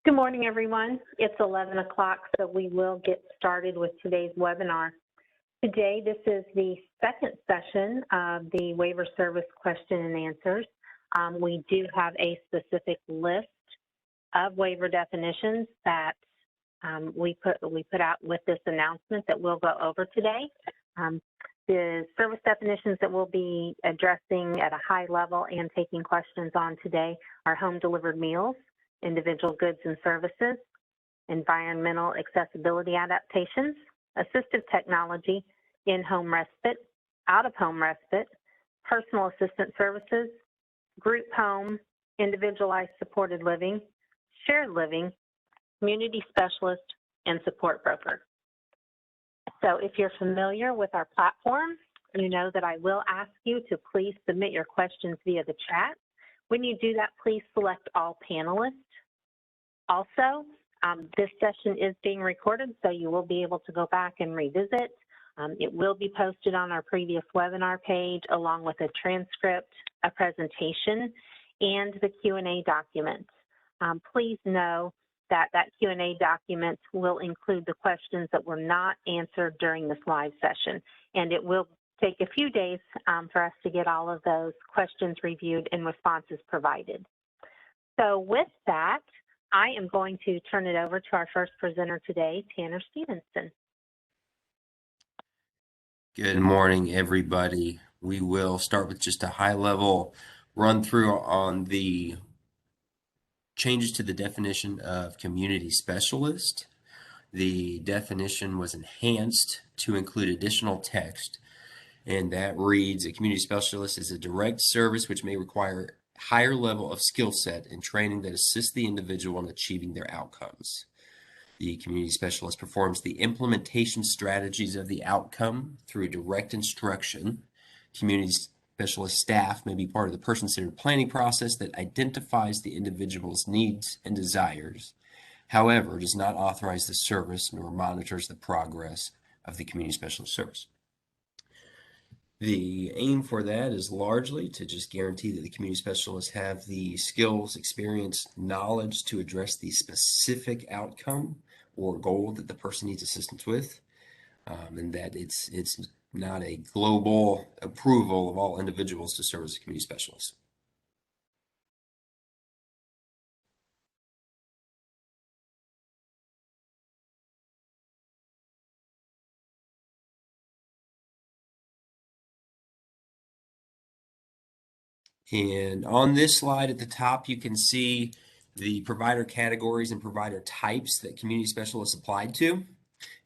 Good morning, everyone. It's 11 o'clock, so we will get started with today's webinar. Today, this is the second session of the waiver service question and answers. We do have a specific list of waiver definitions that we put out with this announcement that we'll go over today. The service definitions that we'll be addressing at a high level and taking questions on today are home delivered meals, individual goods and services, environmental accessibility adaptations, assistive technology, in-home respite, out-of-home respite, personal assistant services, group home, individualized supported living, shared living, community specialist, and support broker. So if you're familiar with our platform, you know that I will ask you to please submit your questions via the chat. When you do that, please select all panelists. Also, this session is being recorded, so you will be able to go back and revisit. It will be posted on our previous webinar page, along with a transcript, a presentation, and the Q&A document. Please know that that Q&A document will include the questions that were not answered during this live session, and it will take a few days for us to get all of those questions reviewed and responses provided. So with that, I am going to turn it over to our first presenter today, Tanner Stevenson. Good morning, everybody. We will start with just a high-level run-through on the changes to the definition of community specialist. The definition was enhanced to include additional text, and that reads, a community specialist is a direct service which may require higher level of skill set and training that assists the individual in achieving their outcomes. The community specialist performs the implementation strategies of the outcome through direct instruction. Community specialist staff may be part of the person-centered planning process that identifies the individual's needs and desires. However, does not authorize the service nor monitors the progress of the community specialist service. The aim for that is largely to just guarantee that the community specialists have the skills, experience, knowledge to address the specific outcome or goal that the person needs assistance with, and that it's not a global approval of all individuals to serve as a community specialist. And on this slide at the top, you can see the provider categories and provider types that community specialists applied to.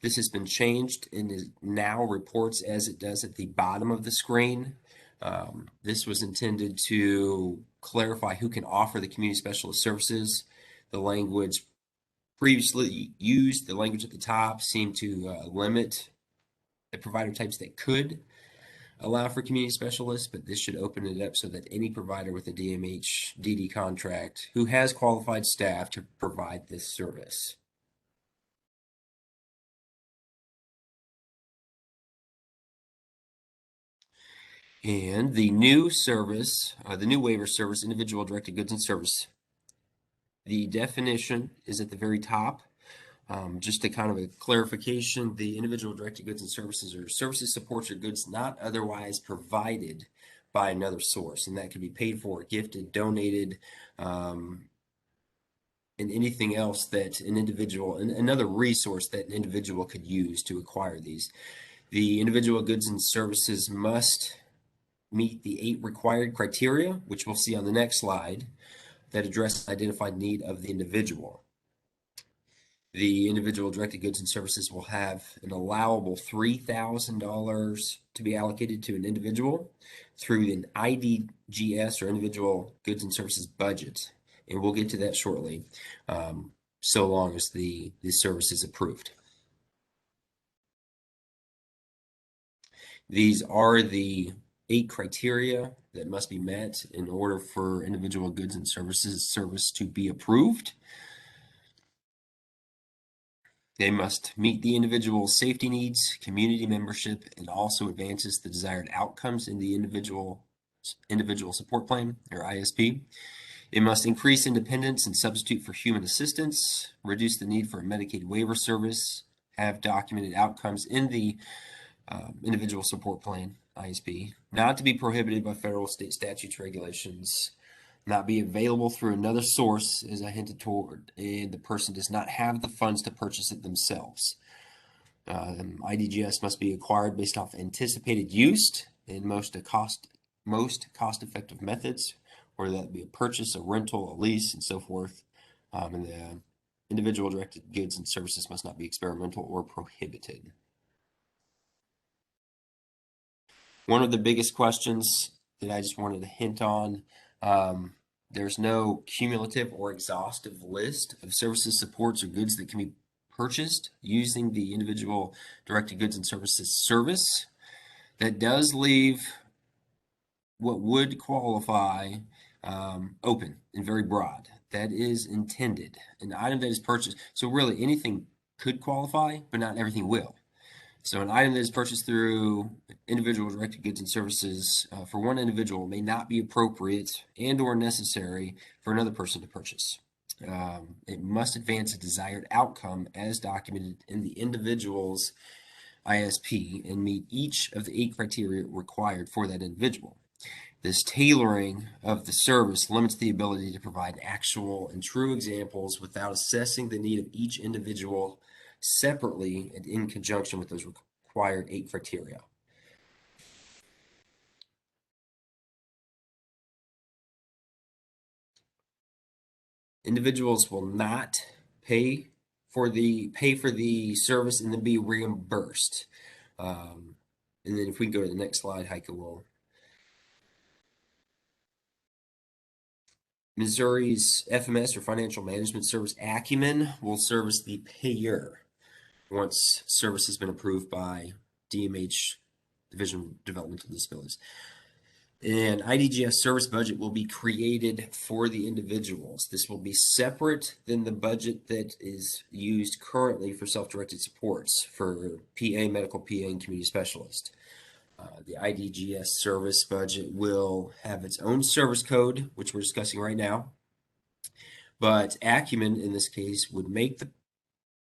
This has been changed and is now reports as it does at the bottom of the screen. This was intended to clarify who can offer the community specialist services. The language previously used, the language at the top, seemed to limit the provider types that could allow for community specialists, but this should open it up so that any provider with a DMH-DD contract who has qualified staff to provide this service. And the new service, the new waiver service, individual directed goods and service. The definition is at the very top. Just a kind of a clarification, the individual directed goods and services are services, supports, or goods not otherwise provided by another source, and that could be paid for, gifted, donated, and anything else that an individual, another resource that an individual could use to acquire these. The individual goods and services must meet the 8 required criteria, which we'll see on the next slide, that address the identified need of the individual. The individual directed goods and services will have an allowable $3,000 to be allocated to an individual through an IDGS or individual goods and services budget. And we'll get to that shortly, so long as the service is approved. These are the 8 criteria that must be met in order for individual goods and services service to be approved. They must meet the individual's safety needs, community membership, and also advances the desired outcomes in the individual support plan, or ISP. It must increase independence and substitute for human assistance, reduce the need for a Medicaid waiver service, have documented outcomes in the individual support plan, ISP, not to be prohibited by federal, state statutes, regulations, not be available through another source, as I hinted toward, and the person does not have the funds to purchase it themselves. IDGS must be acquired based off anticipated use and most cost-effective methods, whether that be a purchase, a rental, a lease, and so forth. And the individual directed goods and services must not be experimental or prohibited. One of the biggest questions that I just wanted to hint on, there's no cumulative or exhaustive list of services, supports, or goods that can be purchased using the individual directed goods and services service. That does leave what would qualify open and very broad. That is intended. An item that is purchased, so really anything could qualify, but not everything will. So an item that is purchased through individual directed goods and services for one individual may not be appropriate and or necessary for another person to purchase. It must advance a desired outcome as documented in the individual's ISP and meet each of the 8 criteria required for that individual. This tailoring of the service limits the ability to provide actual and true examples without assessing the need of each individual separately and in conjunction with those required 8 criteria. Individuals will not pay for the service and then be reimbursed. And then if we go to the next slide, Heike will. Missouri's FMS, or Financial Management Service Acumen, will service the payer once service has been approved by DMH, Division of Developmental Disabilities. And IDGS service budget will be created for the individuals. This will be separate than the budget that is used currently for self-directed supports for PA, medical PA, and community specialist. The IDGS service budget will have its own service code, which we're discussing right now. But Acumen, in this case, would make the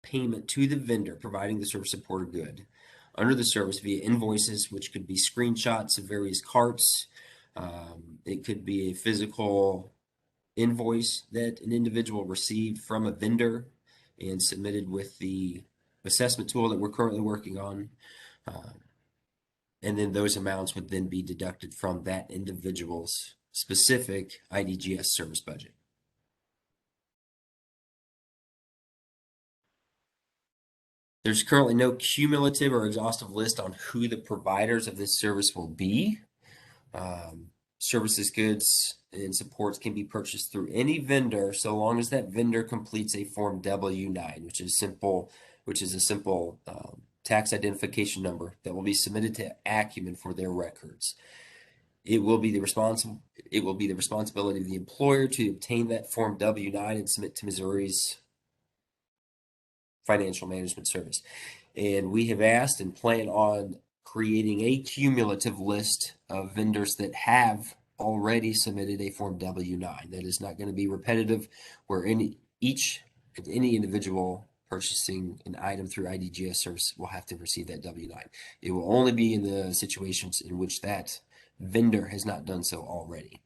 payment to the vendor providing the service support or good under the service via invoices, which could be screenshots of various carts. It could be a physical invoice that an individual received from a vendor and submitted with the assessment tool that we're currently working on. And then those amounts would then be deducted from that individual's specific IDGS service budget. There's currently no cumulative or exhaustive list on who the providers of this service will be. Services, goods, and supports can be purchased through any vendor so long as that vendor completes a Form W-9, which is a simple tax identification number that will be submitted to Acumen for their records. It will be the responsibility of the employer to obtain that Form W-9 and submit to Missouri's Financial Management Service. And we have asked and plan on creating a cumulative list of vendors that have already submitted a Form W-9. That is not going to be repetitive, where any individual purchasing an item through IDGS service will have to receive that W-9. It will only be in the situations in which that vendor has not done so already.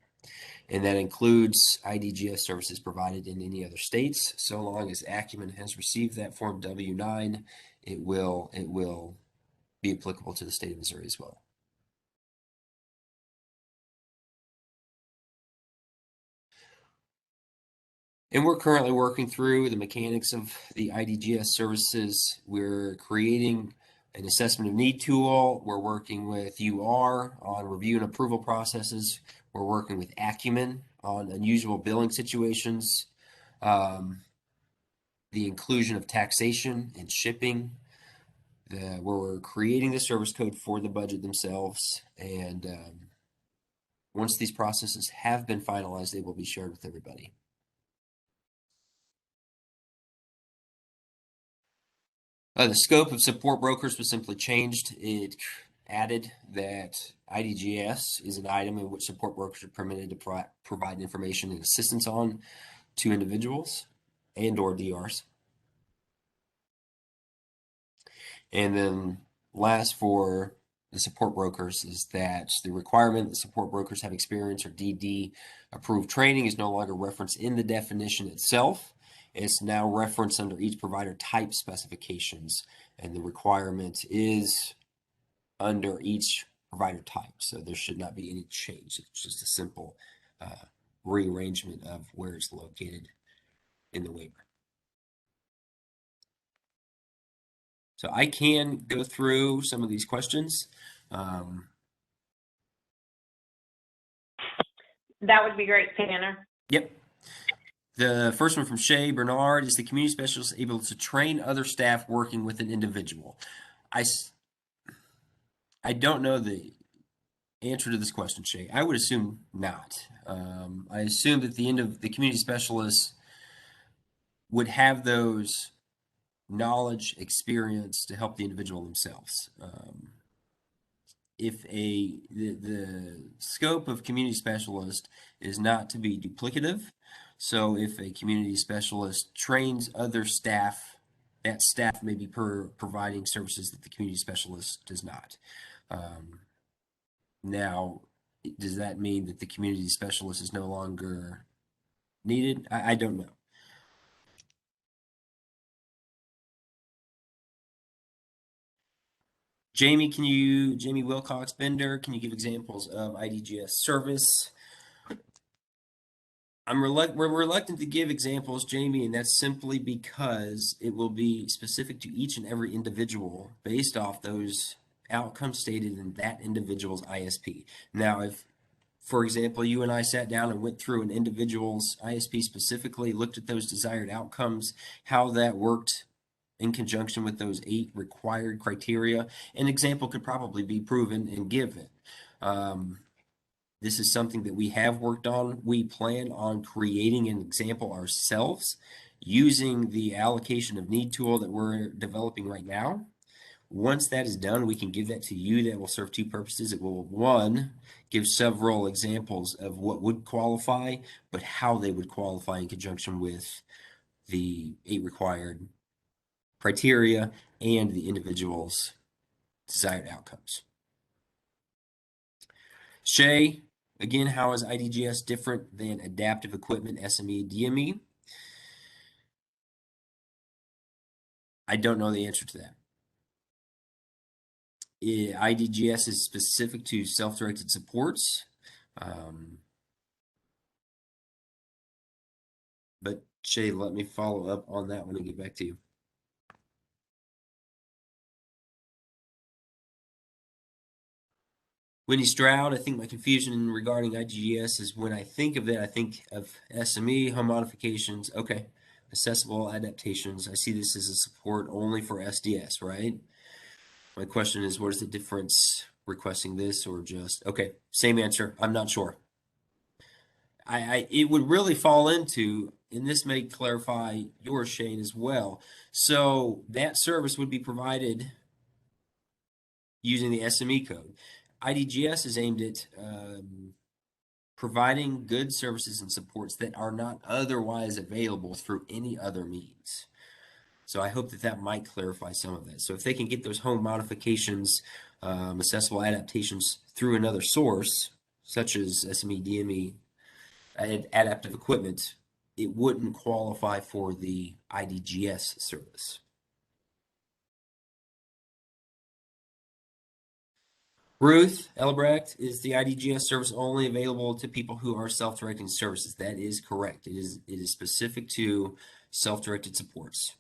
And that includes IDGS services provided in any other states. So long as Acumen has received that Form W-9, it will be applicable to the state of Missouri as well. And we're currently working through the mechanics of the IDGS services. We're creating an assessment of need tool. We're working with UR on review and approval processes. We're working with Acumen on unusual billing situations, the inclusion of taxation and shipping, where we're creating the service code for the budget themselves. And once these processes have been finalized, they will be shared with everybody. The scope of support brokers was simply changed. It added that IDGS is an item in which support workers are permitted to provide information and assistance on to individuals and or DRs. And then last for the support brokers is that the requirement that support brokers have experience or DD approved training is no longer referenced in the definition itself. It's now referenced under each provider type specifications, and the requirement is under each provider type. So there should not be any change. It's just a simple rearrangement of where it's located in the waiver. So I can go through some of these questions. That would be great, Tanner. Yep. The first one from Shay Bernard is the community specialist able to train other staff working with an individual? I don't know the answer to this question, Shay. I would assume not. I assume that the community specialist would have those knowledge, experience to help the individual themselves. If the scope of community specialist is not to be duplicative, so if a community specialist trains other staff, that staff may be providing services that the community specialist does not. Now, does that mean that the community specialist is no longer needed? I don't know. Jamie Wilcox Bender, can you give examples of IDGS service? We're reluctant to give examples, Jamie, and that's simply because it will be specific to each and every individual based off those outcomes stated in that individual's ISP. Now, if, for example, you and I sat down and went through an individual's ISP specifically, looked at those desired outcomes, how that worked in conjunction with those 8 required criteria, an example could probably be proven and given. This is something that we have worked on. We plan on creating an example ourselves using the allocation of need tool that we're developing right now. Once that is done, we can give that to you. That will serve 2 purposes. It will, 1, give several examples of what would qualify, but how they would qualify in conjunction with the 8 required criteria and the individual's desired outcomes. Shay, again, how is IDGS different than adaptive equipment, SME, DME? I don't know the answer to that. IDGS is specific to self-directed supports. But Shay, let me follow up on that one and get back to you. Winnie Stroud, I think my confusion regarding IDGS is when I think of it, I think of SME, home modifications. Okay, accessible adaptations. I see this as a support only for SDS, right? My question is, what is the difference requesting this or just, okay, same answer. I'm not sure. It would really fall into, and this may clarify yours, Shane, as well. So that service would be provided using the SME code. IDGS is aimed at providing good services and supports that are not otherwise available through any other means. So I hope that that might clarify some of that. So if they can get those home modifications, accessible adaptations through another source, such as SME, DME, adaptive equipment, it wouldn't qualify for the IDGS service. Ruth Albrecht, is the IDGS service only available to people who are self-directing services? That is correct. It is specific to self-directed supports.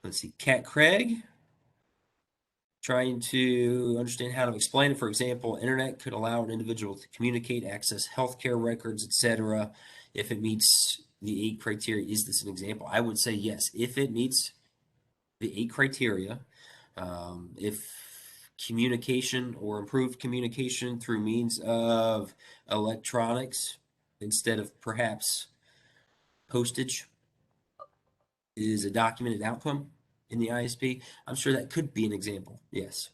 Let's see, Kat Craig, trying to understand how to explain it. For example, internet could allow an individual to communicate, access healthcare records, etc. If it meets the 8 criteria. Is this an example? I would say yes. If it meets the 8 criteria, if communication or improved communication through means of electronics instead of perhaps postage is a documented outcome in the ISP. I'm sure that could be an example. Yes.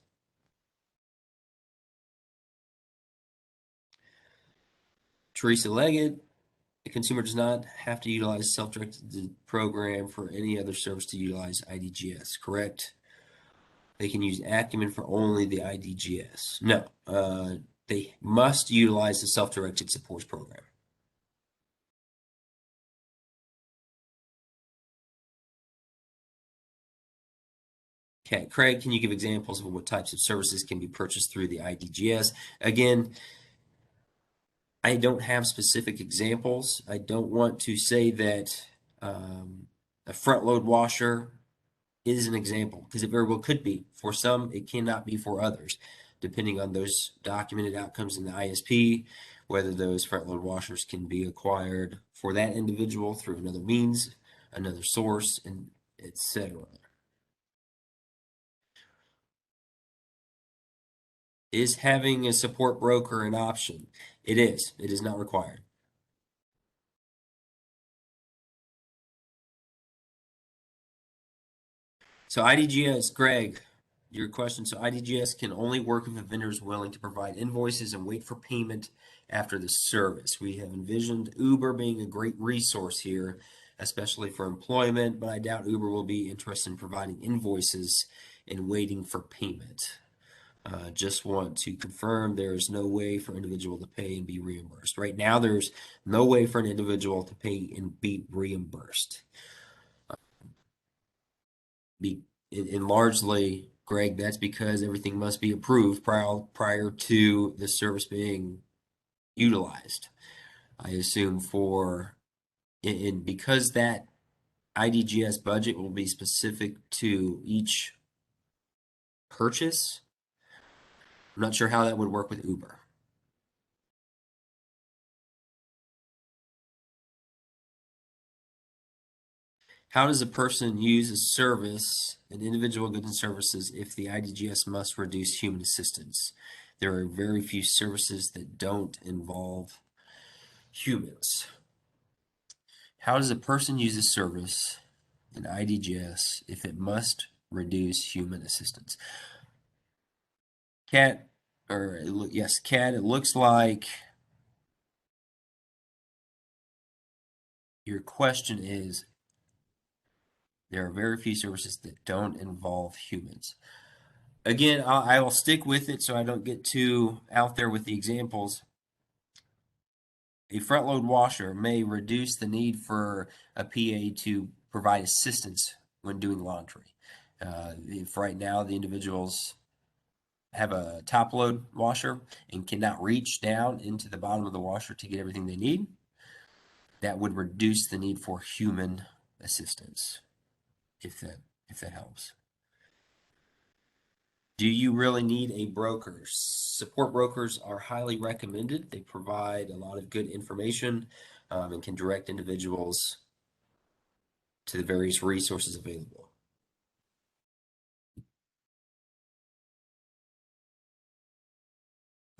Teresa Leggett, the consumer does not have to utilize self-directed program for any other service to utilize IDGS, correct? They can use Acumen for only the IDGS. No, they must utilize the self-directed supports program. Okay, Craig, can you give examples of what types of services can be purchased through the IDGS? Again, I don't have specific examples. I don't want to say that a front load washer is an example, because it very well could be. For some, it cannot be for others, depending on those documented outcomes in the ISP, whether those front load washers can be acquired for that individual through another means, another source, and etc. Is having a support broker an option? It is. It is not required. So IDGS, Greg, your question. So IDGS can only work if a vendor is willing to provide invoices and wait for payment after the service. We have envisioned Uber being a great resource here, especially for employment, but I doubt Uber will be interested in providing invoices and waiting for payment. Just want to confirm there is no way for an individual to pay and be reimbursed. Right now, there's no way for an individual to pay and be reimbursed. And largely, Greg, that's because everything must be approved prior to the service being utilized. I assume and because that IDGS budget will be specific to each purchase, I'm not sure how that would work with Uber. How does a person use a service, an individual goods and services, if the IDGS must reduce human assistance? There are very few services that don't involve humans. How does a person use a service in IDGS if it must reduce human assistance? Kat, yes, Kat, it looks like your question is, there are very few services that don't involve humans. Again, I will stick with it so I don't get too out there with the examples. A front load washer may reduce the need for a PA to provide assistance when doing laundry. If right now the individuals have a top load washer and cannot reach down into the bottom of the washer to get everything they need, that would reduce the need for human assistance, if that helps. Do you really need a broker? Support brokers are highly recommended. They provide a lot of good information and can direct individuals to the various resources available.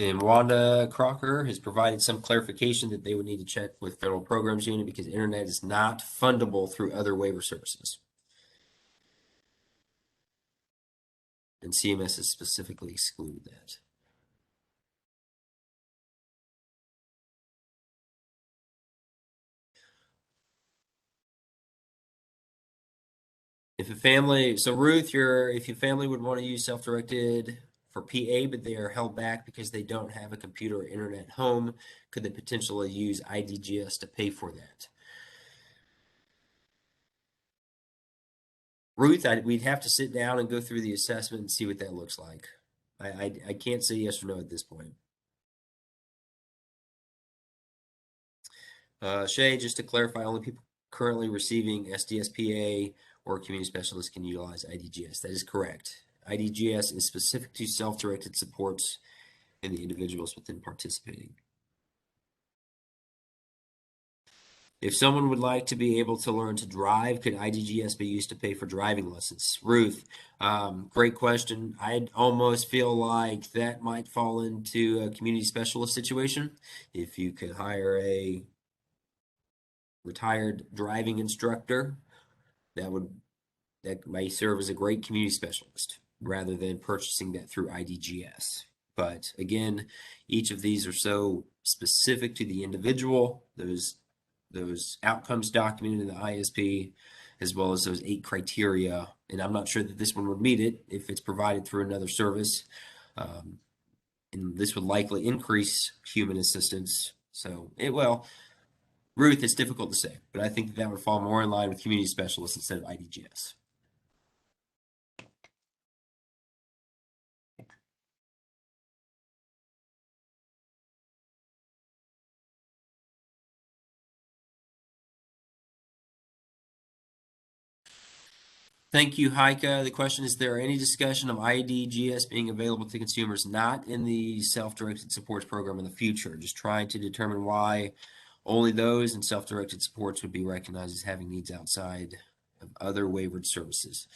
And Wanda Crocker has provided some clarification that they would need to check with Federal Programs Unit because internet is not fundable through other waiver services. And CMS has specifically excluded that. If a family, so Ruth, if your family would want to use self-directed for PA, but they are held back because they don't have a computer or internet home, could they potentially use IDGS to pay for that? Ruth, we'd have to sit down and go through the assessment and see what that looks like. I can't say yes or no at this point. Shay, just to clarify, only people currently receiving SDSPA or community specialists can utilize IDGS. That is correct. IDGS is specific to self-directed supports and the individuals within participating. If someone would like to be able to learn to drive, could IDGS be used to pay for driving lessons? Ruth, great question. I'd almost feel like that might fall into a community specialist situation. If you could hire a retired driving instructor that may serve as a great community specialist rather than purchasing that through IDGS. But again, each of these are so specific to the individual, those outcomes documented in the ISP, as well as those 8 criteria. And I'm not sure that this one would meet it if it's provided through another service. And this would likely increase human assistance. So, well, Ruth, it's difficult to say, but I think that would fall more in line with community specialists instead of IDGS. Thank you, Heike. The question is there any discussion of IDGS being available to consumers not in the self-directed supports program in the future? Just trying to determine why only those in self-directed supports would be recognized as having needs outside of other waivered services.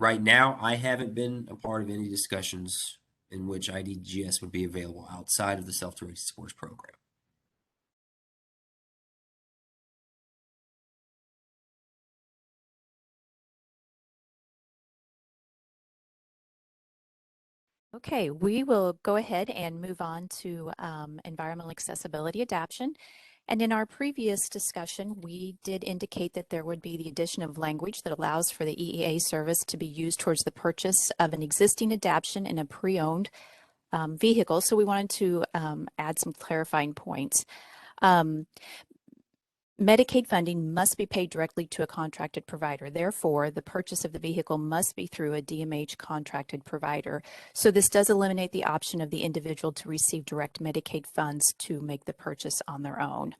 Right now, I haven't been a part of any discussions in which IDGS would be available outside of the self-directed supports program. Okay, we will go ahead and move on to environmental accessibility adaption. And in our previous discussion, we did indicate that there would be the addition of language that allows for the EEA service to be used towards the purchase of an existing adaption in a pre-owned vehicle. So we wanted to add some clarifying points. Medicaid funding must be paid directly to a contracted provider. Therefore, the purchase of the vehicle must be through a DMH contracted provider. So this does eliminate the option of the individual to receive direct Medicaid funds to make the purchase on their own.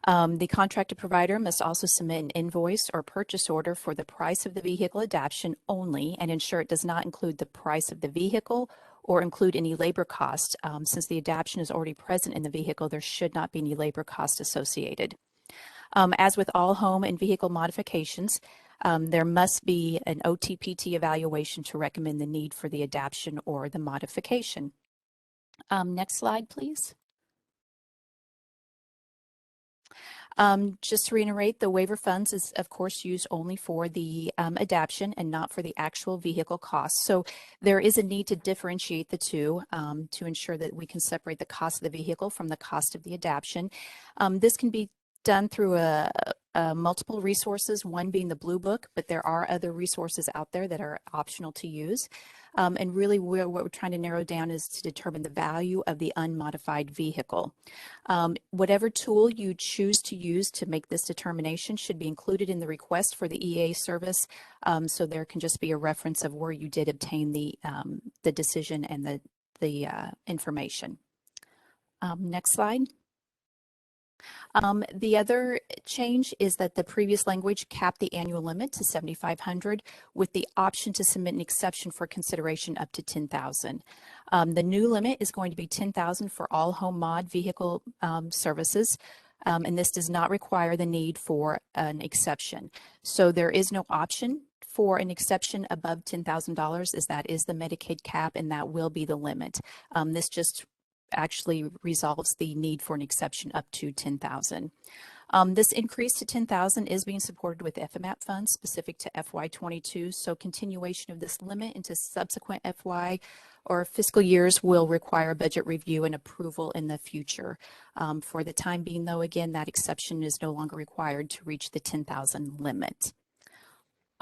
The contracted provider must also submit an invoice or purchase order for the price of the vehicle adaption only and ensure it does not include the price of the vehicle or include any labor cost. Since the adaption is already present in the vehicle, there should not be any labor cost associated. As with all home and vehicle modifications, there must be an OTPT evaluation to recommend the need for the adaption or the modification. Next slide, please. Just to reiterate, the waiver funds is, of course, used only for the adaption and not for the actual vehicle costs. So there is a need to differentiate the two to ensure that we can separate the cost of the vehicle from the cost of the adaption. This can be done through multiple resources, one being the Blue Book, but there are other resources out there that are optional to use. And really what we're trying to narrow down is to determine the value of the unmodified vehicle. Whatever tool you choose to use to make this determination should be included in the request for the EA service, so there can just be a reference of where you did obtain the decision and the information. Next slide. The other change is that the previous language capped the annual limit to $7,500 with the option to submit an exception for consideration up to $10,000. The new limit is going to be $10,000 for all home mod vehicle services. And this does not require the need for an exception. So there is no option for an exception above $10,000, as that is the Medicaid cap and that will be the limit. This just actually resolves the need for an exception up to $10,000. This increase to $10,000 is being supported with FMAP funds specific to FY22. So continuation of this limit into subsequent FY or fiscal years will require budget review and approval in the future. For the time being, though, again, that exception is no longer required to reach the $10,000 limit.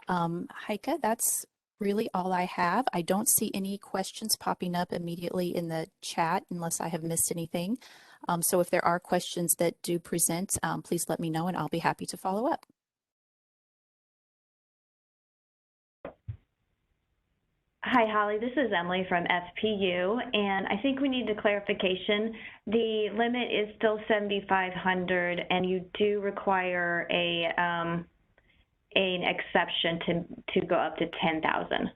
Heike, that's really all I have. I don't see any questions popping up immediately in the chat unless I have missed anything. So if there are questions that do present, please let me know and I'll be happy to follow up. Hi, Holly. This is Emily from FPU, and I think we need a clarification. The limit is still $7,500, and you do require an exception to go up to $10,000.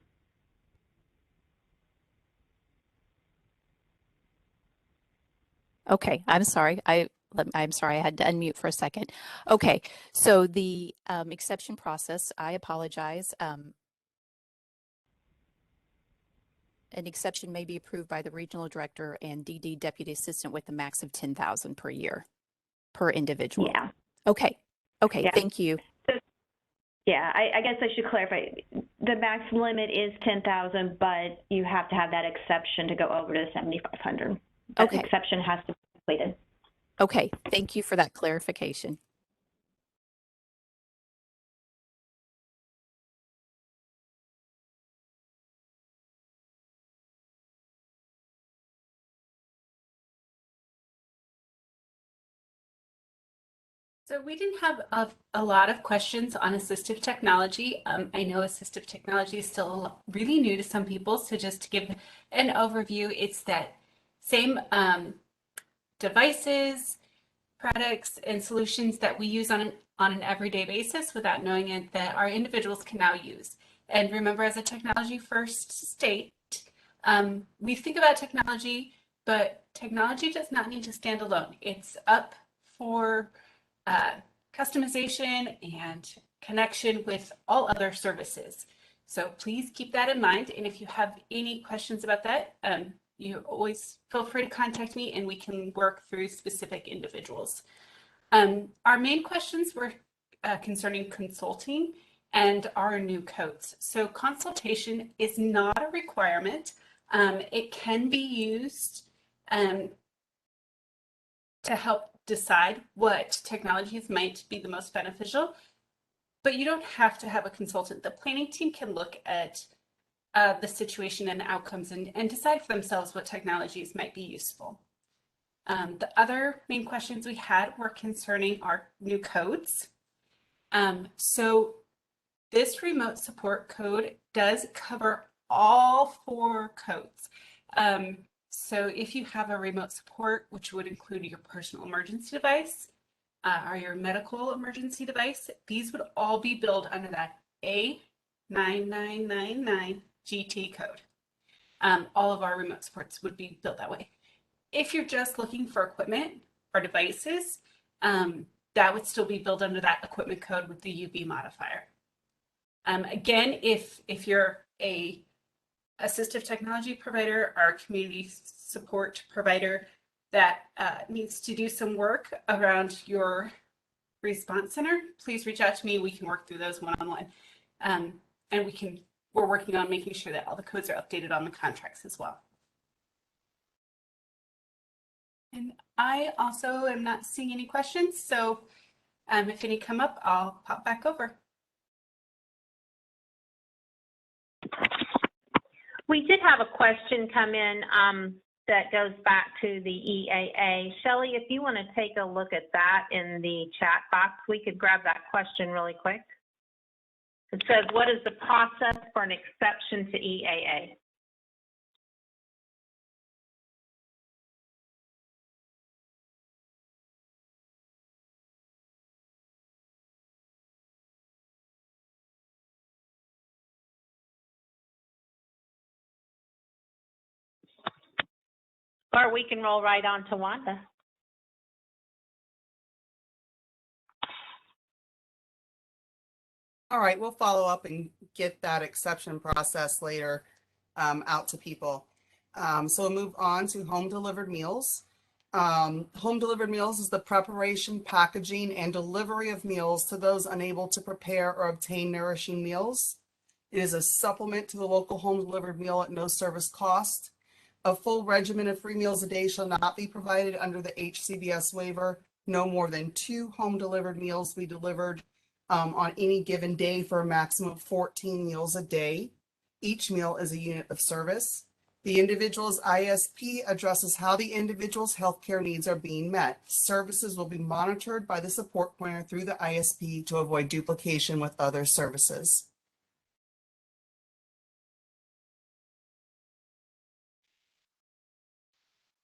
Okay, I'm sorry. I'm sorry, I had to unmute for a second. Okay, so the exception process, I apologize. an exception may be approved by the regional director and DD deputy assistant with a max of 10,000 per year per individual. Yeah. Okay. Okay. Yeah. Thank you. So, yeah, I guess I should clarify. The max limit is 10,000, but you have to have that exception to go over to 7,500. That Okay. exception has to be completed. Okay. Thank you for that clarification. So we didn't have a lot of questions on assistive technology. I know assistive technology is still really new to some people, so just to give an overview, it's that same devices, products, and solutions that we use on an everyday basis without knowing it that our individuals can now use. And remember, as a technology first state, we think about technology, but technology does not need to stand alone. It's up for customization and connection with all other services. So please keep that in mind. And if you have any questions about that, you always feel free to contact me and we can work through specific individuals. Our main questions were concerning consulting and our new codes. So consultation is not a requirement. It can be used to help decide what technologies might be the most beneficial, but you don't have to have a consultant. The planning team can look at the situation and outcomes and decide for themselves what technologies might be useful. The other main questions we had were concerning our new codes. So this remote support code does cover all 4 codes. So if you have a remote support, which would include your personal emergency device or your medical emergency device, these would all be billed under that A9999 GT code. All of our remote supports would be billed that way. If you're just looking for equipment or devices, that would still be billed under that equipment code with the UB modifier. Again, if you're a assistive technology provider or community support provider that needs to do some work around your response center, please reach out to me. We can work through those one-on-one. And we're working on making sure that all the codes are updated on the contracts as well. And I also am not seeing any questions, so if any come up, I'll pop back over. We did have a question come in that goes back to the EAA. Shelley, if you want to take a look at that in the chat box, we could grab that question really quick. It says, what is the process for an exception to EAA? Or we can roll right on to Wanda. All right, we'll follow up and get that exception process later out to people. So we'll move on to home delivered meals. Home delivered meals is the preparation, packaging, and delivery of meals to those unable to prepare or obtain nourishing meals. It is a supplement to the local home delivered meal at no service cost. A full regimen of free meals a day shall not be provided under the HCBS waiver. No more than 2 home delivered meals be delivered on any given day for a maximum of 14 meals a day. Each meal is a unit of service. The individual's ISP addresses how the individual's healthcare needs are being met. Services will be monitored by the support planner through the ISP to avoid duplication with other services.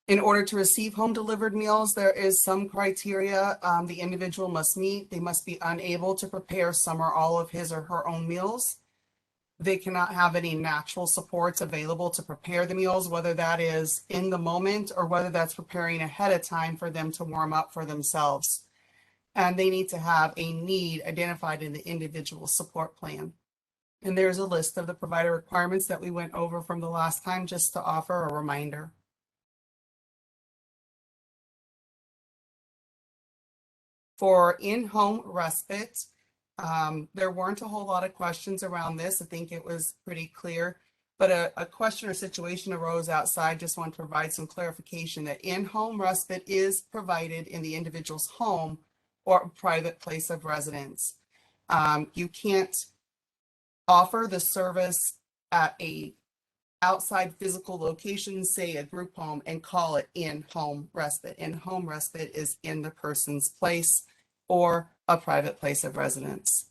In order to receive home delivered meals, there is some criteria the individual must meet. They must be unable to prepare some or all of his or her own meals. They cannot have any natural supports available to prepare the meals, whether that is in the moment or whether that's preparing ahead of time for them to warm up for themselves. And they need to have a need identified in the individual support plan. And there's a list of the provider requirements that we went over from the last time, just to offer a reminder. For in-home respite, there weren't a whole lot of questions around this. I think it was pretty clear, but a question or situation arose outside. Just want to provide some clarification that in-home respite is provided in the individual's home or private place of residence. You can't offer the service at a outside physical location, say a group home, and call it in-home respite. In-home respite is in the person's place or a private place of residence.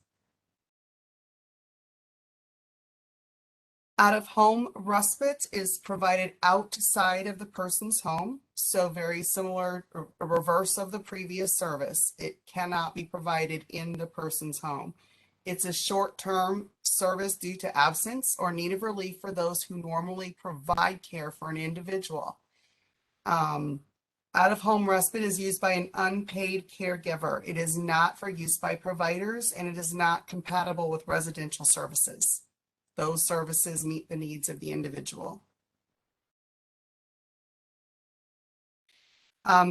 Out-of-home respite is provided outside of the person's home, so very similar, a reverse of the previous service. It cannot be provided in the person's home. It's a short-term service due to absence or need of relief for those who normally provide care for an individual. Out-of-home respite is used by an unpaid caregiver. It is not for use by providers, and it is not compatible with residential services. Those services meet the needs of the individual.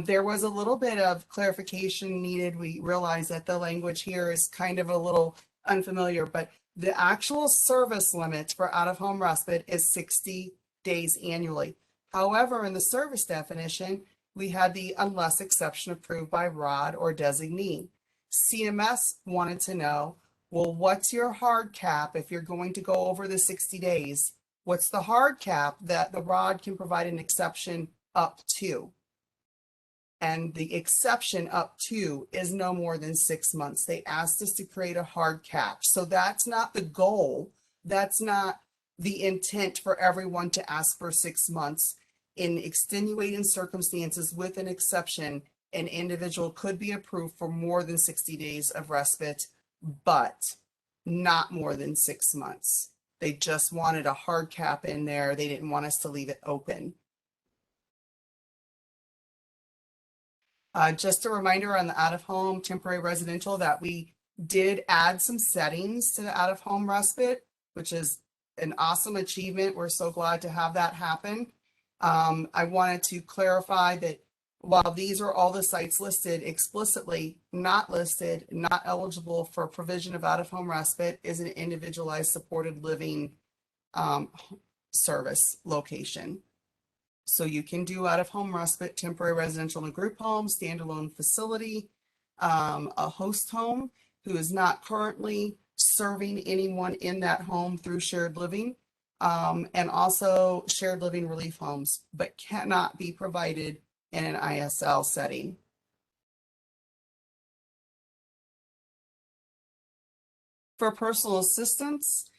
There was a little bit of clarification needed. We realize that the language here is kind of a little unfamiliar, but the actual service limit for out-of-home respite is 60 days annually. However, in the service definition, we had the unless exception approved by ROD or designee. CMS wanted to know, well, what's your hard cap if you're going to go over the 60 days? What's the hard cap that the ROD can provide an exception up to? And the exception up to is no more than 6 months. They asked us to create a hard cap. So that's not the goal. That's not the intent for everyone to ask for 6 months. In extenuating circumstances with an exception, an individual could be approved for more than 60 days of respite, but not more than 6 months. They just wanted a hard cap in there. They didn't want us to leave it open. Just a reminder on the out-of-home temporary residential that we did add some settings to the out-of-home respite, which is an awesome achievement. We're so glad to have that happen. I wanted to clarify that while these are all the sites listed, explicitly not listed, not eligible for provision of out-of-home respite is an individualized supported living service location. So you can do out-of-home respite, temporary residential in a group home, standalone facility, a host home who is not currently serving anyone in that home through shared living, and also shared living relief homes, but cannot be provided in an ISL setting. For personal assistance,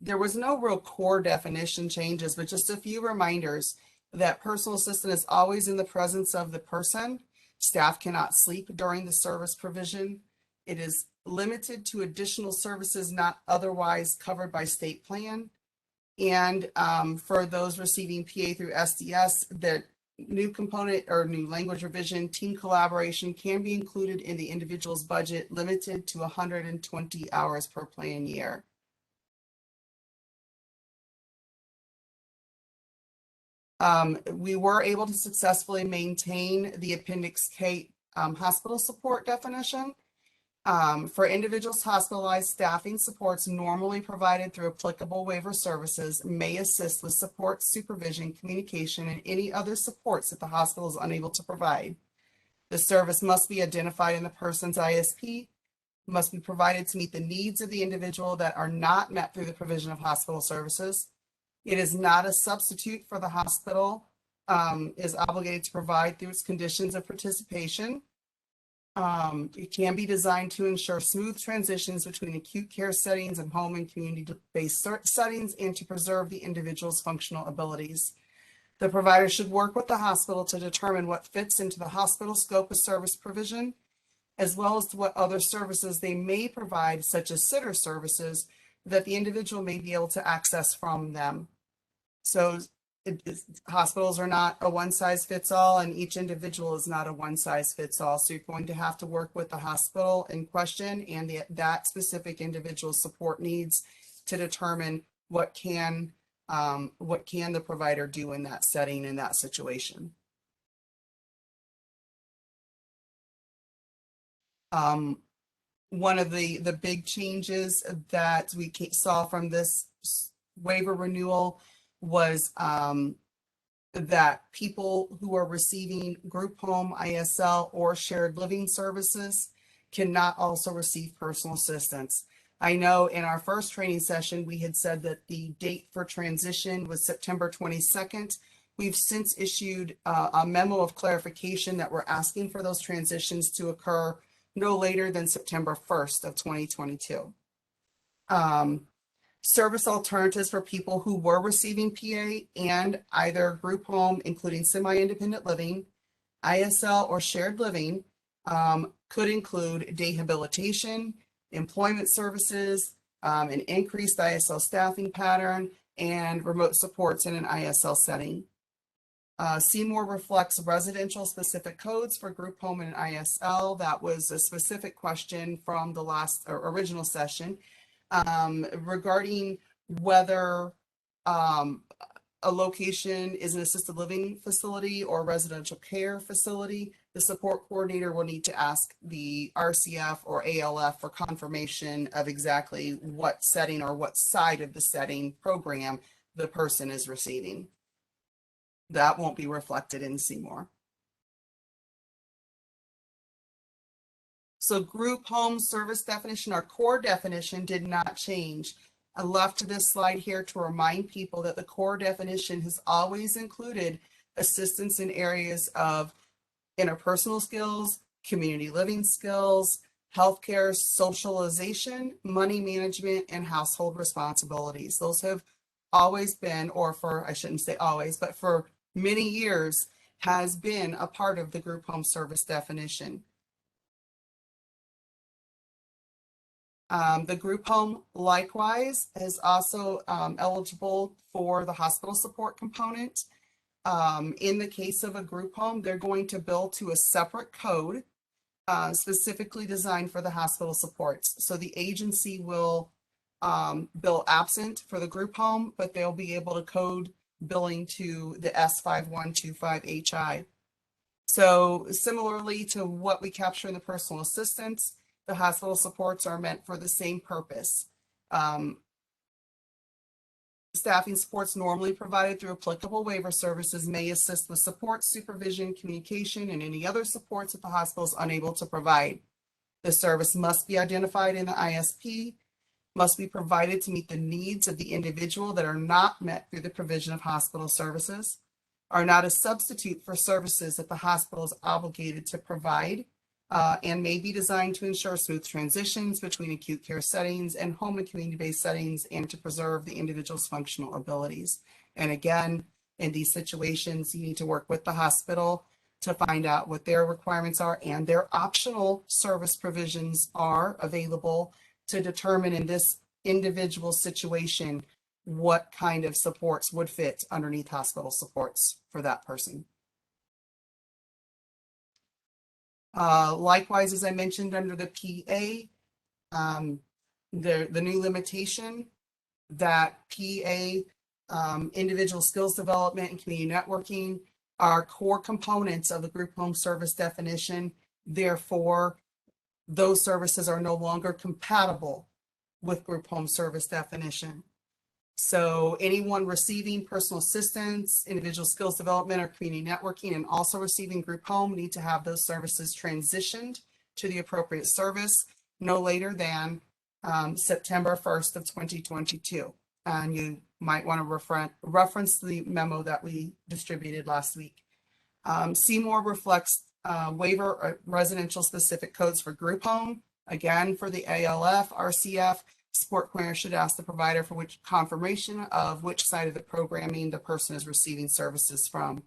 there was no real core definition changes, but just a few reminders that personal assistant is always in the presence of the person. Staff cannot sleep during the service provision. It is limited to additional services not otherwise covered by state plan. And for those receiving PA through SDS, the new component or new language revision, team collaboration can be included in the individual's budget, limited to 120 hours per plan year. We were able to successfully maintain the Appendix K hospital support definition. For individuals hospitalized, staffing supports normally provided through applicable waiver services may assist with support, supervision, communication, and any other supports that the hospital is unable to provide. The service must be identified in the person's ISP, must be provided to meet the needs of the individual that are not met through the provision of hospital services. It is not a substitute for the hospital is obligated to provide through its conditions of participation. It can be designed to ensure smooth transitions between acute care settings and home and community-based settings and to preserve the individual's functional abilities. The provider should work with the hospital to determine what fits into the hospital scope of service provision, as well as to what other services they may provide, such as sitter services, that the individual may be able to access from them. So hospitals are not a one size fits all, and each individual is not a one size fits all. So you're going to have to work with the hospital in question and that specific individual support needs to determine what can the provider do in that setting, in that situation. One of the big changes that we saw from this waiver renewal was that people who are receiving group home, ISL, or shared living services cannot also receive personal assistance. I know in our first training session, we had said that the date for transition was September 22nd. We've since issued a memo of clarification that we're asking for those transitions to occur no later than September 1st of 2022. Service alternatives for people who were receiving PA and either group home, including semi-independent living, ISL, or shared living, could include dehabilitation, employment services, an increased ISL staffing pattern, and remote supports in an ISL setting. CMOR reflects residential specific codes for group home and ISL. That was a specific question from the last or original session regarding whether a location is an assisted living facility or residential care facility. The support coordinator will need to ask the RCF or ALF for confirmation of exactly what setting or what side of the setting program the person is receiving. That won't be reflected in CMOR. So group home service definition, our core definition did not change. I left this slide here to remind people that the core definition has always included assistance in areas of interpersonal skills, community living skills, healthcare, socialization, money management, and household responsibilities. Those have always been, or for, I shouldn't say always, but for many years has been a part of the group home service definition. The group home likewise is also eligible for the hospital support component. In the case of a group home, they're going to bill to a separate code specifically designed for the hospital supports. So the agency will bill absent for the group home, but they'll be able to code billing to the S5125HI. So similarly to what we capture in the personal assistance, the hospital supports are meant for the same purpose. Staffing supports normally provided through applicable waiver services may assist with support, supervision, communication, and any other supports that the hospital is unable to provide. The service must be identified in the ISP, must be provided to meet the needs of the individual that are not met through the provision of hospital services, are not a substitute for services that the hospital is obligated to provide, and may be designed to ensure smooth transitions between acute care settings and home and community-based settings and to preserve the individual's functional abilities. And again, in these situations, you need to work with the hospital to find out what their requirements are and their optional service provisions are available to determine in this individual situation what kind of supports would fit underneath hospital supports for that person. Likewise, as I mentioned under the PA, the new limitation that PA, individual skills development and community networking are core components of the group home service definition. Therefore, those services are no longer compatible with group home service definition. So anyone receiving personal assistance, individual skills development, or community networking, and also receiving group home need to have those services transitioned to the appropriate service no later than September 1st of 2022. And you might want to reference the memo that we distributed last week. CMOR reflects waiver residential specific codes for group home. Again, for the ALF, RCF, support coordinator should ask the provider for which confirmation of which side of the programming the person is receiving services from.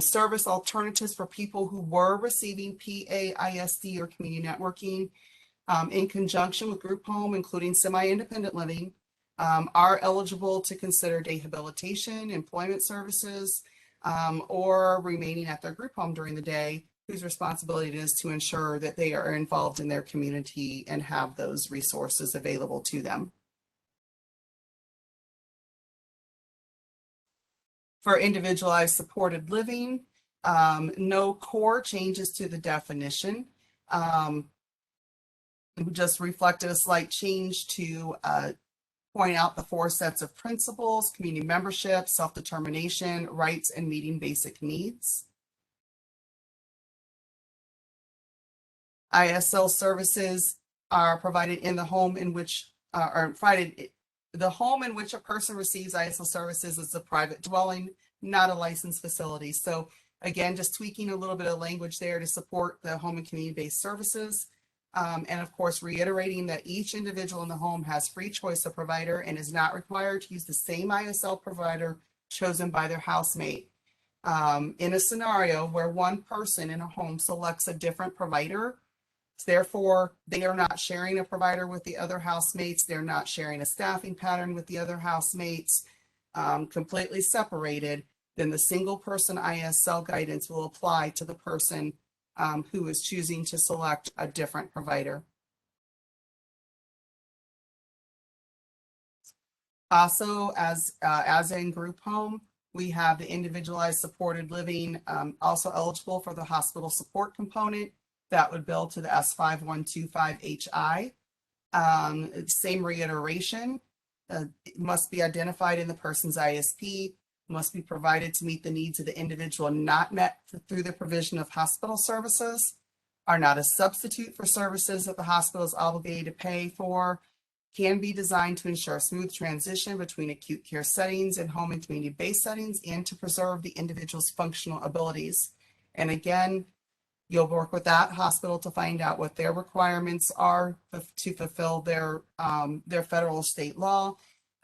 Service alternatives for people who were receiving PA, ISD, or community networking in conjunction with group home, including semi-independent living, are eligible to consider rehabilitation, employment services, or remaining at their group home during the day, whose responsibility it is to ensure that they are involved in their community and have those resources available to them. For individualized supported living, no core changes to the definition. We just reflected a slight change to point out the 4 sets of principles: community membership, self-determination, rights, and meeting basic needs. ISL services are provided in the home in which the home in which a person receives ISL services is a private dwelling, not a licensed facility. So again, just tweaking a little bit of language there to support the home and community-based services. And of course, reiterating that each individual in the home has free choice of provider and is not required to use the same ISL provider chosen by their housemate. In a scenario where one person in a home selects a different provider, therefore they are not sharing a provider with the other housemates, they're not sharing a staffing pattern with the other housemates, completely separated, then the single person ISL guidance will apply to the person who is choosing to select a different provider. Also, as in group home, we have the individualized supported living also eligible for the hospital support component. That would bill to the S5125HI. Same reiteration, it must be identified in the person's ISP, must be provided to meet the needs of the individual not met through the provision of hospital services, are not a substitute for services that the hospital is obligated to pay for, can be designed to ensure smooth transition between acute care settings and home and community-based settings, and to preserve the individual's functional abilities. And again, you'll work with that hospital to find out what their requirements are to fulfill their federal or state law,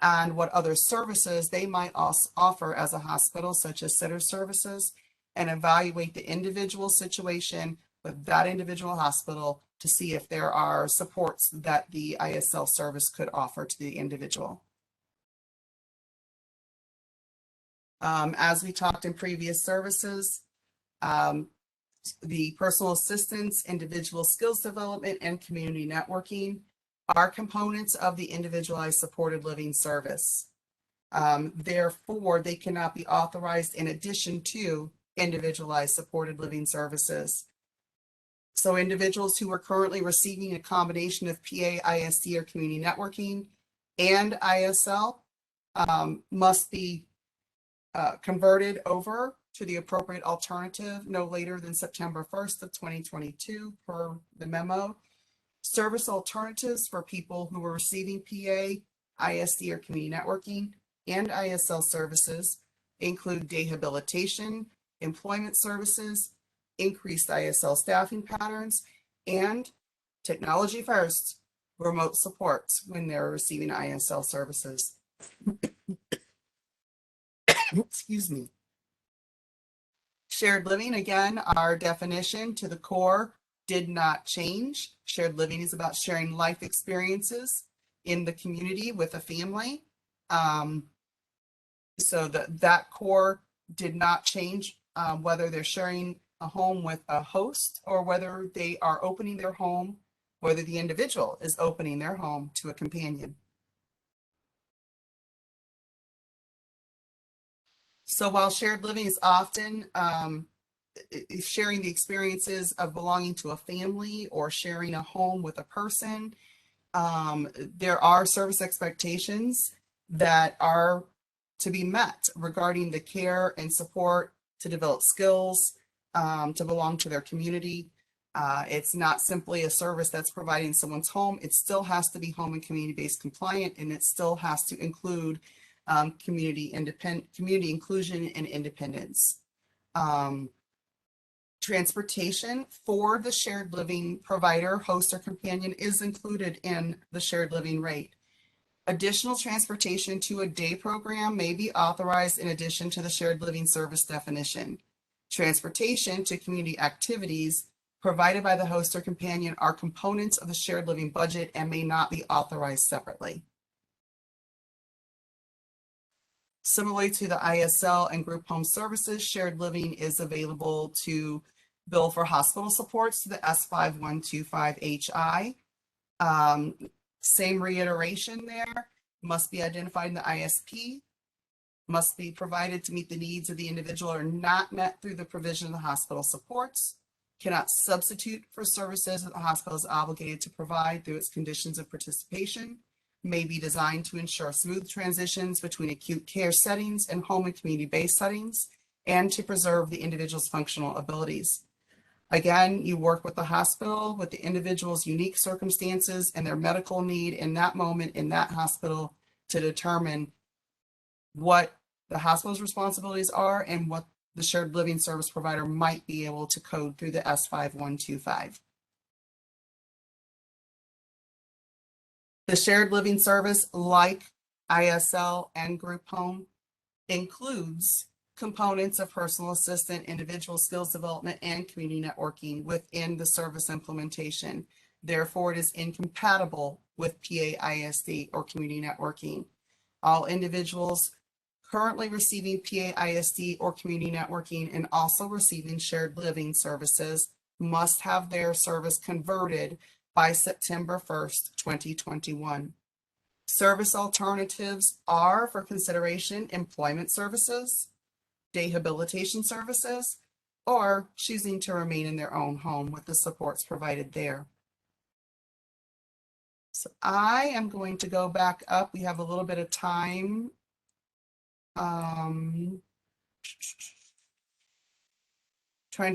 and what other services they might also offer as a hospital, such as sitter services, and evaluate the individual situation with that individual hospital to see if there are supports that the ISL service could offer to the individual. As we talked in previous services, the personal assistance, individual skills development, and community networking are components of the individualized supported living service. Therefore, they cannot be authorized in addition to individualized supported living services. So individuals who are currently receiving a combination of PA, ISD, or community networking and ISL must be converted over to the appropriate alternative no later than September 1st of 2022 per the memo. Service alternatives for people who are receiving PA, ISD, or community networking and ISL services include rehabilitation, employment services, increased ISL staffing patterns, and technology first, remote supports when they're receiving ISL services. Excuse me. Shared living, again, our definition to the core did not change. Shared living is about sharing life experiences in the community with a family. So that core did not change, whether they're sharing a home with a host or whether they are opening their home, whether the individual is opening their home to a companion. So while shared living is often sharing the experiences of belonging to a family or sharing a home with a person, there are service expectations that are to be met regarding the care and support to develop skills, to belong to their community. It's not simply a service that's providing someone's home. It still has to be home and community-based compliant, and it still has to include community inclusion and independence. Transportation for the shared living provider, host, or companion is included in the shared living rate. Additional transportation to a day program may be authorized in addition to the shared living service definition. Transportation to community activities provided by the host or companion are components of the shared living budget and may not be authorized separately. Similarly to the ISL and group home services, shared living is available to bill for hospital supports to the S5125HI. Same reiteration there, must be identified in the ISP, must be provided to meet the needs of the individual or not met through the provision of the hospital supports, cannot substitute for services that the hospital is obligated to provide through its conditions of participation, may be designed to ensure smooth transitions between acute care settings and home and community-based settings, and to preserve the individual's functional abilities. Again, you work with the hospital, with the individual's unique circumstances and their medical need in that moment in that hospital to determine what the hospital's responsibilities are and what the shared living service provider might be able to code through the S5125. The shared living service, like ISL and group home, includes components of personal assistant, individual skills development, and community networking within the service implementation. Therefore, it is incompatible with PAISD or community networking. All individuals currently receiving PAISD or community networking and also receiving shared living services must have their service converted by September 1st, 2021. Service alternatives are for consideration employment services, rehabilitation services, or choosing to remain in their own home with the supports provided there. So I am going to go back up. We have a little bit of time. Trying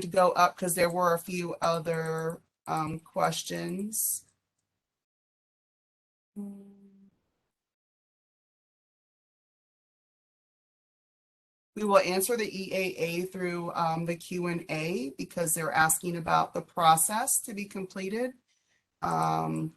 to go up because there were a few other questions. We will answer the EAA through the Q&A because they're asking about the process to be completed. And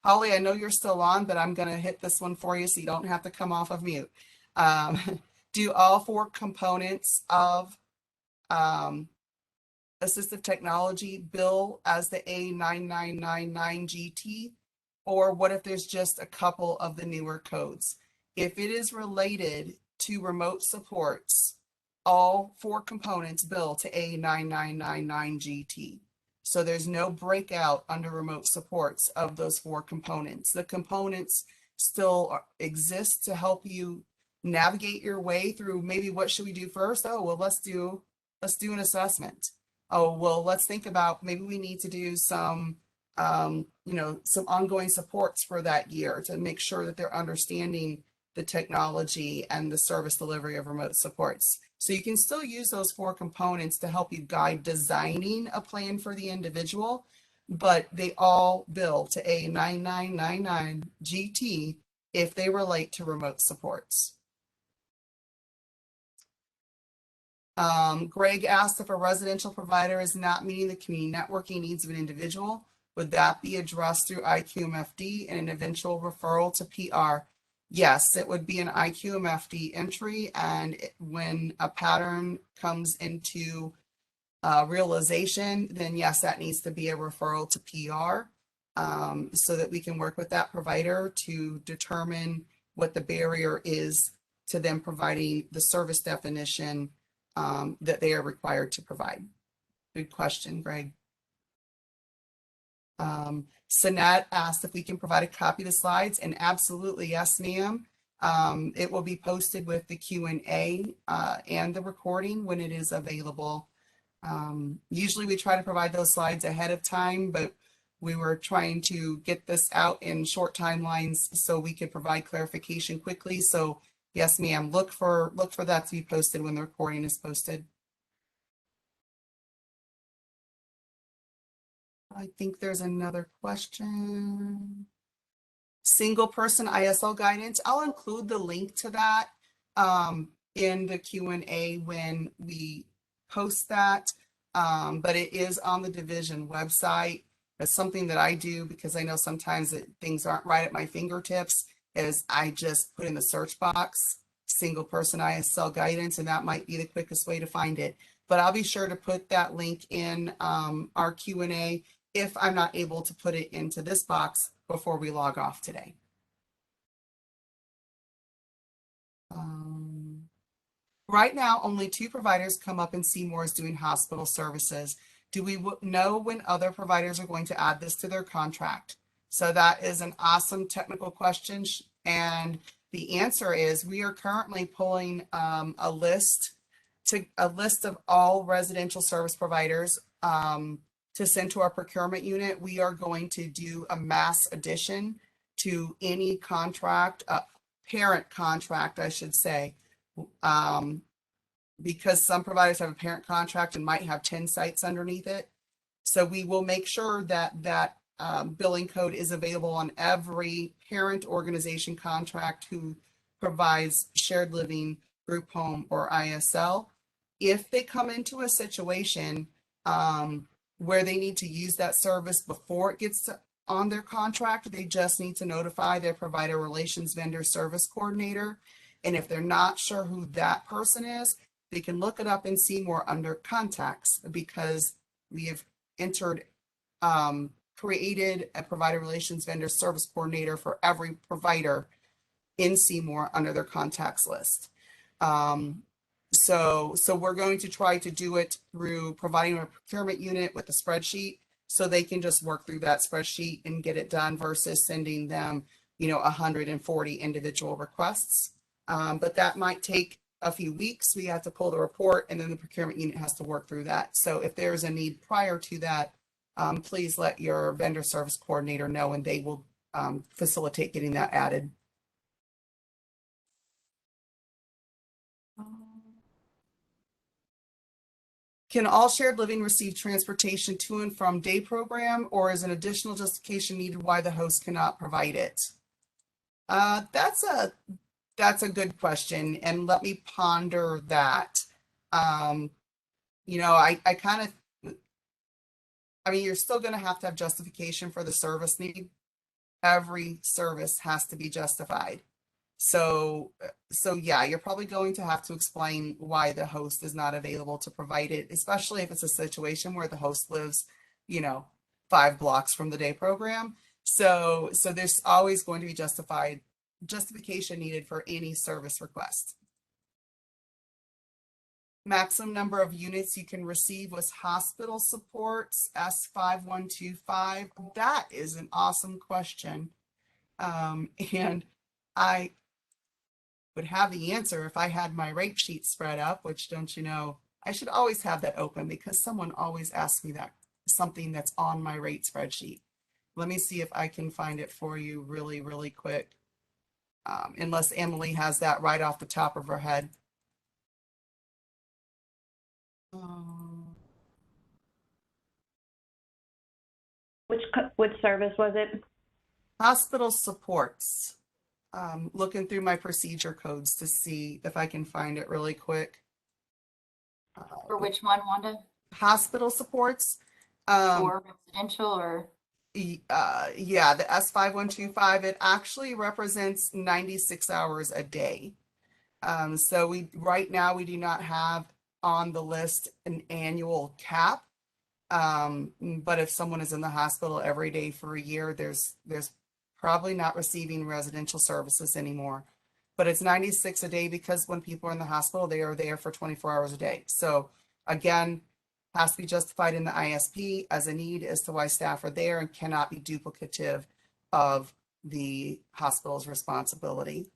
Holly, I know you're still on, but I'm going to hit this one for you so you don't have to come off of mute. Do all 4 components of assistive technology bill as the A9999GT, or what if there's just a couple of the newer codes? If it is related to remote supports, all 4 components bill to A9999GT. So there's no breakout under remote supports of those 4 components. The components still exist to help you navigate your way through maybe what should we do first? Oh, well, let's do an assessment. Oh, well, let's think about maybe we need to do some, some ongoing supports for that year to make sure that they're understanding the technology and the service delivery of remote supports. So you can still use those 4 components to help you guide designing a plan for the individual, but they all bill to A9999GT if they relate to remote supports. Greg asked if a residential provider is not meeting the community networking needs of an individual, would that be addressed through IQMFD and an eventual referral to PR? Yes, it would be an IQMFD entry, and when a pattern comes into realization, then yes, that needs to be a referral to PR so that we can work with that provider to determine what the barrier is to them providing the service definition that they are required to provide. Good question, Greg. Sanat asked if we can provide a copy of the slides, and absolutely, yes, ma'am. It will be posted with the Q&A and the recording when it is available. Usually we try to provide those slides ahead of time, but we were trying to get this out in short timelines so we could provide clarification quickly. So yes, ma'am, look for that to be posted when the recording is posted. I think there's another question. Single person ISL guidance. I'll include the link to that in the Q&A when we post that, but it is on the division website. That's something that I do because I know sometimes that things aren't right at my fingertips, is I just put in the search box, single person ISL guidance, and that might be the quickest way to find it. but I'll be sure to put that link in our Q&A if I'm not able to put it into this box before we log off today. Right now, only 2 providers come up in Seymour as doing hospital services. Do we know when other providers are going to add this to their contract? So that is an awesome technical question. And the answer is we are currently pulling a list of all residential service providers to send to our procurement unit. We are going to do a mass addition to any contract, parent contract, I should say, because some providers have a parent contract and might have 10 sites underneath it. So we will make sure that that billing code is available on every parent organization contract who provides shared living, group home, or ISL. If they come into a situation where they need to use that service before it gets on their contract, they just need to notify their provider relations vendor service coordinator. And if they're not sure who that person is, they can look it up in Seymour under contacts, because we have created a provider relations vendor service coordinator for every provider in Seymour under their contacts list. So we're going to try to do it through providing a procurement unit with a spreadsheet, so they can just work through that spreadsheet and get it done versus sending them, 140 individual requests. But that might take a few weeks. We have to pull the report, and then the procurement unit has to work through that. So if there's a need prior to that, please let your vendor service coordinator know, and they will facilitate getting that added. Can all shared living receive transportation to and from day program, or is an additional justification needed why the host cannot provide it? That's a good question, and let me ponder that. You're still going to have justification for the service need. Every service has to be justified. So yeah, you're probably going to have to explain why the host is not available to provide it, especially if it's a situation where the host lives, 5 blocks from the day program. So there's always going to be justification needed for any service request. Maximum number of units you can receive was hospital supports, S5125. That is an awesome question. And I would have the answer if I had my rate sheet spread up, which, don't you know, I should always have that open, because someone always asks me that, something that's on my rate spreadsheet. Let me see if I can find it for you really, really quick. Unless Emily has that right off the top of her head. Which service was it? Hospital supports. Looking through my procedure codes to see if I can find it really quick. For which one, Wanda? Hospital supports. For residential or? Yeah, the S5125, it actually represents 96 hours a day. So right now we do not have on the list an annual cap. But if someone is in the hospital every day for a year, there's probably not receiving residential services anymore. But it's 96 a day, because when people are in the hospital, they are there for 24 hours a day. So again, has to be justified in the ISP as a need as to why staff are there, and cannot be duplicative of the hospital's responsibility.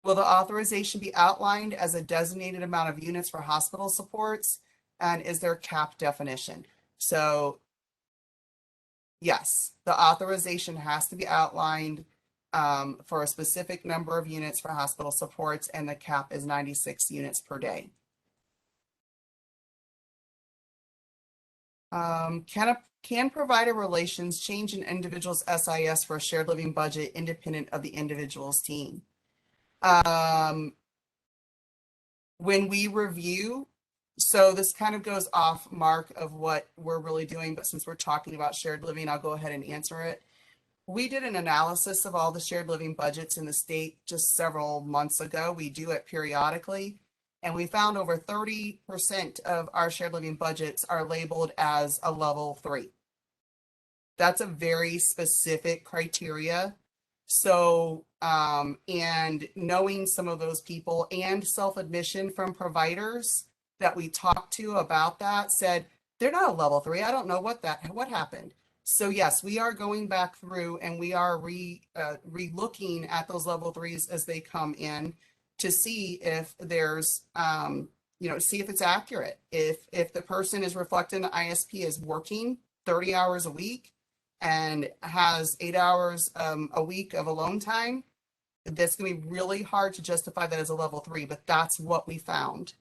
Will the authorization be outlined as a designated amount of units for hospital supports? And is there a cap definition? So yes, the authorization has to be outlined for a specific number of units for hospital supports, and the cap is 96 units per day. Can provider relations change an individual's SIS for a shared living budget independent of the individual's team? When we review, so this kind of goes off mark of what we're really doing, but since we're talking about shared living, I'll go ahead and answer it. We did an analysis of all the shared living budgets in the state just several months ago. We do it periodically. And we found over 30% of our shared living budgets are labeled as a level 3. That's a very specific criteria. So, and knowing some of those people and self-admission from providers that we talked to about that said, they're not a level 3. I don't know what happened. So yes, we are going back through and we are re-looking at those level 3s as they come in to see if there's, see if it's accurate. If the person is reflecting the ISP as working 30 hours a week and has 8 hours a week of alone time, that's going to be really hard to justify that as a level 3, but that's what we found.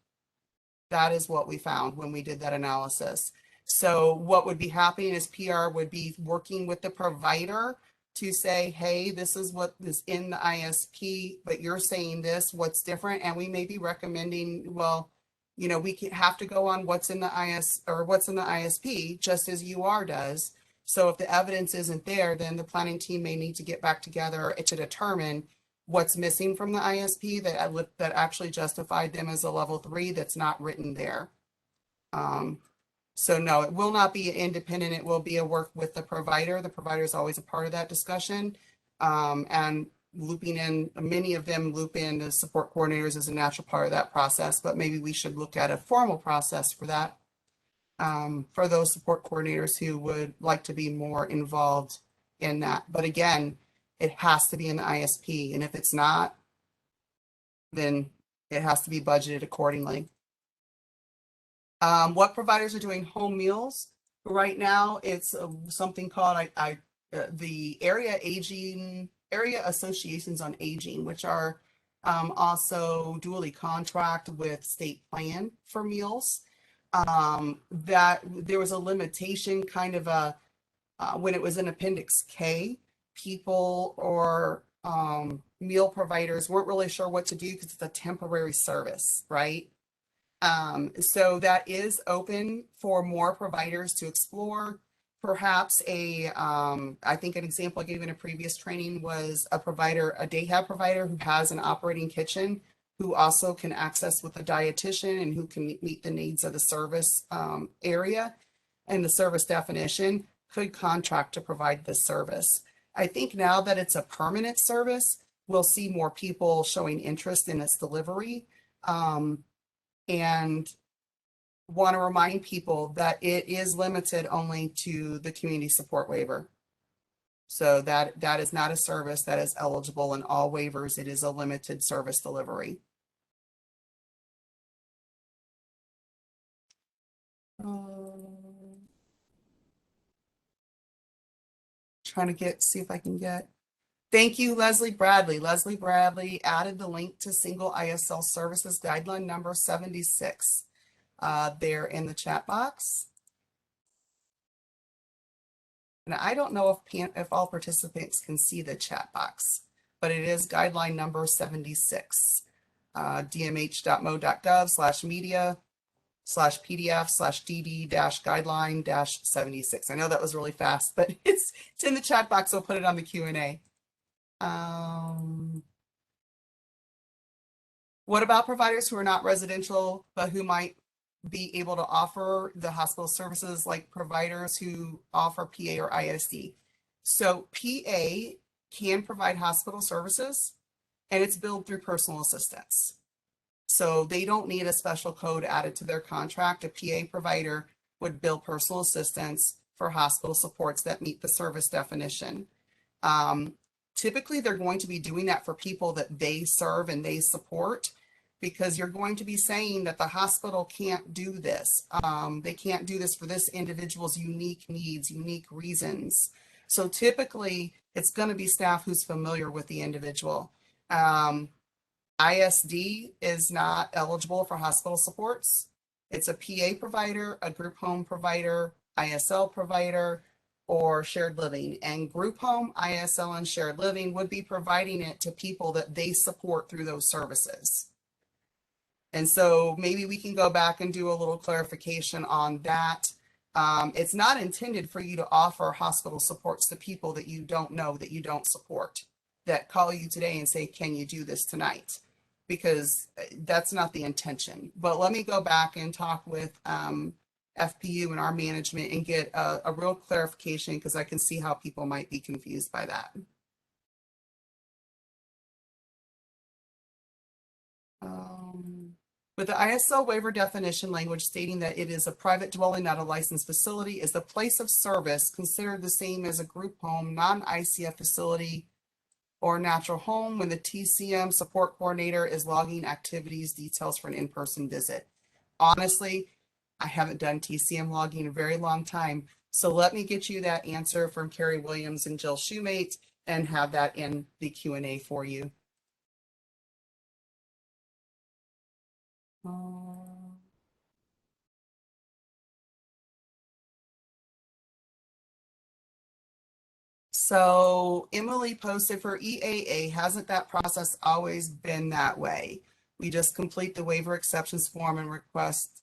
That is what we found when we did that analysis. So what would be happening is PR would be working with the provider to say, hey, this is what is in the ISP, but you're saying this, what's different? And we may be recommending, well, we have to go on what's in the ISP, just as UR does. So if the evidence isn't there, then the planning team may need to get back together to determine what's missing from the ISP that actually justified them as a level 3 that's not written there. So no, it will not be independent. It will be a work with the provider. The provider is always a part of that discussion. And looping in, many of them loop in the support coordinators as a natural part of that process, but maybe we should look at a formal process for that, for those support coordinators who would like to be more involved in that. But again, it has to be in the ISP. And if it's not, then it has to be budgeted accordingly. What providers are doing home meals right now? It's something called the area associations on aging, which are also dually contract with state plan for meals. That there was a limitation, kind of when it was in Appendix K, people or meal providers weren't really sure what to do because it's a temporary service, right? So that is open for more providers to explore. Perhaps I think an example I gave in a previous training was a day hab provider who has an operating kitchen, who also can access with a dietitian and who can meet the needs of the service area and the service definition, could contract to provide this service. I think now that it's a permanent service, we'll see more people showing interest in its delivery. And want to remind people that it is limited only to the community support waiver. So that is not a service that is eligible in all waivers. It is a limited service delivery. Trying to see if I can get. Thank you, Leslie Bradley. Leslie Bradley added the link to single ISL services guideline number 76 there in the chat box. And I don't know if all participants can see the chat box, but it is guideline number 76, dmh.mo.gov/media/pdf/dd-guideline-76. I know that was really fast, but it's in the chat box. So I'll put it on the Q&A. What about providers who are not residential, but who might be able to offer the hospital services, like providers who offer PA or ISD? So PA can provide hospital services, and it's billed through personal assistance. So they don't need a special code added to their contract. A PA provider would bill personal assistance for hospital supports that meet the service definition. Typically, they're going to be doing that for people that they serve and they support, because you're going to be saying that the hospital can't do this. They can't do this for this individual's unique needs, unique reasons. So typically, it's going to be staff who's familiar with the individual. ISD is not eligible for hospital supports. It's a PA provider, a group home provider, ISL provider, or shared living. And group home, ISL, and shared living would be providing it to people that they support through those services. And so maybe we can go back and do a little clarification on that. It's not intended for you to offer hospital supports to people that you don't know, that you don't support, that call you today and say, can you do this tonight? Because that's not the intention. But let me go back and talk with FPU and our management and get a real clarification, because I can see how people might be confused by that. With the ISO waiver definition language stating that it is a private dwelling, not a licensed facility, is the place of service considered the same as a group home, non-ICF facility, or natural home when the TCM support coordinator is logging activities details for an in-person visit? Honestly, I haven't done TCM logging in a very long time. So let me get you that answer from Carrie Williams and Jill Shoemate and have that in the Q&A for you. So Emily posted for EAA, hasn't that process always been that way? We just complete the waiver exceptions form and request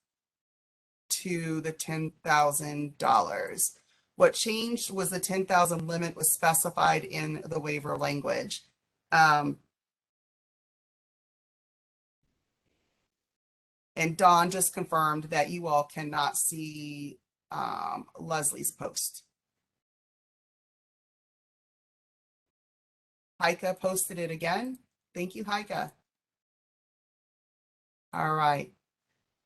to the $10,000. What changed was the 10,000 limit was specified in the waiver language. And Dawn just confirmed that you all cannot see Leslie's post. Heike posted it again. Thank you, Heike. All right.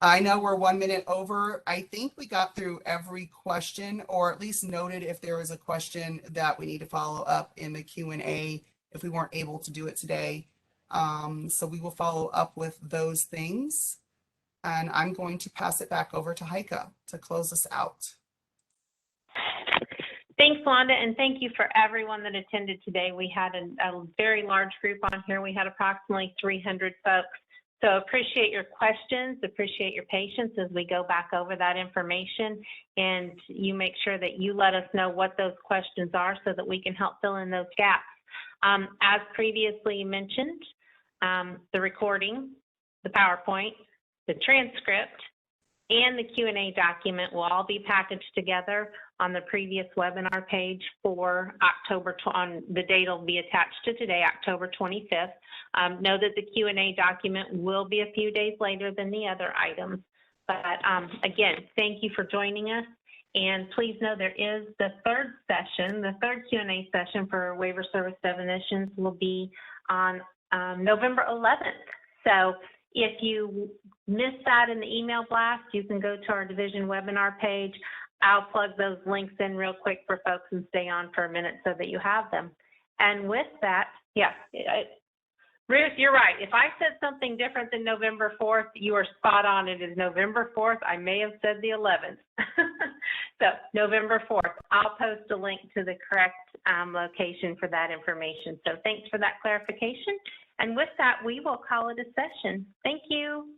I know we're 1 minute over. I think we got through every question, or at least noted if there was a question that we need to follow up in the Q&A if we weren't able to do it today. So we will follow up with those things. And I'm going to pass it back over to Heike to close us out. Thanks, Londa, and thank you for everyone that attended today. We had a very large group on here. We had approximately 300 folks. So appreciate your questions, appreciate your patience as we go back over that information, and you make sure that you let us know what those questions are so that we can help fill in those gaps. As previously mentioned, the recording, the PowerPoint, the transcript, and the Q&A document will all be packaged together on the previous webinar page for October, on the date will be attached to today, October 25th. Know that the Q&A document will be a few days later than the other items. But again, thank you for joining us. And please know there is the third session, the third Q&A session for waiver service definitions will be on November 11th. So if you missed that in the email blast, you can go to our division webinar page. I'll plug those links in real quick for folks and stay on for a minute so that you have them. And with that, yeah, Ruth, you're right. If I said something different than November 4th, you are spot on. It is November 4th. I may have said the 11th. So November 4th, I'll post a link to the correct location for that information. So thanks for that clarification. And with that, we will call it a session. Thank you.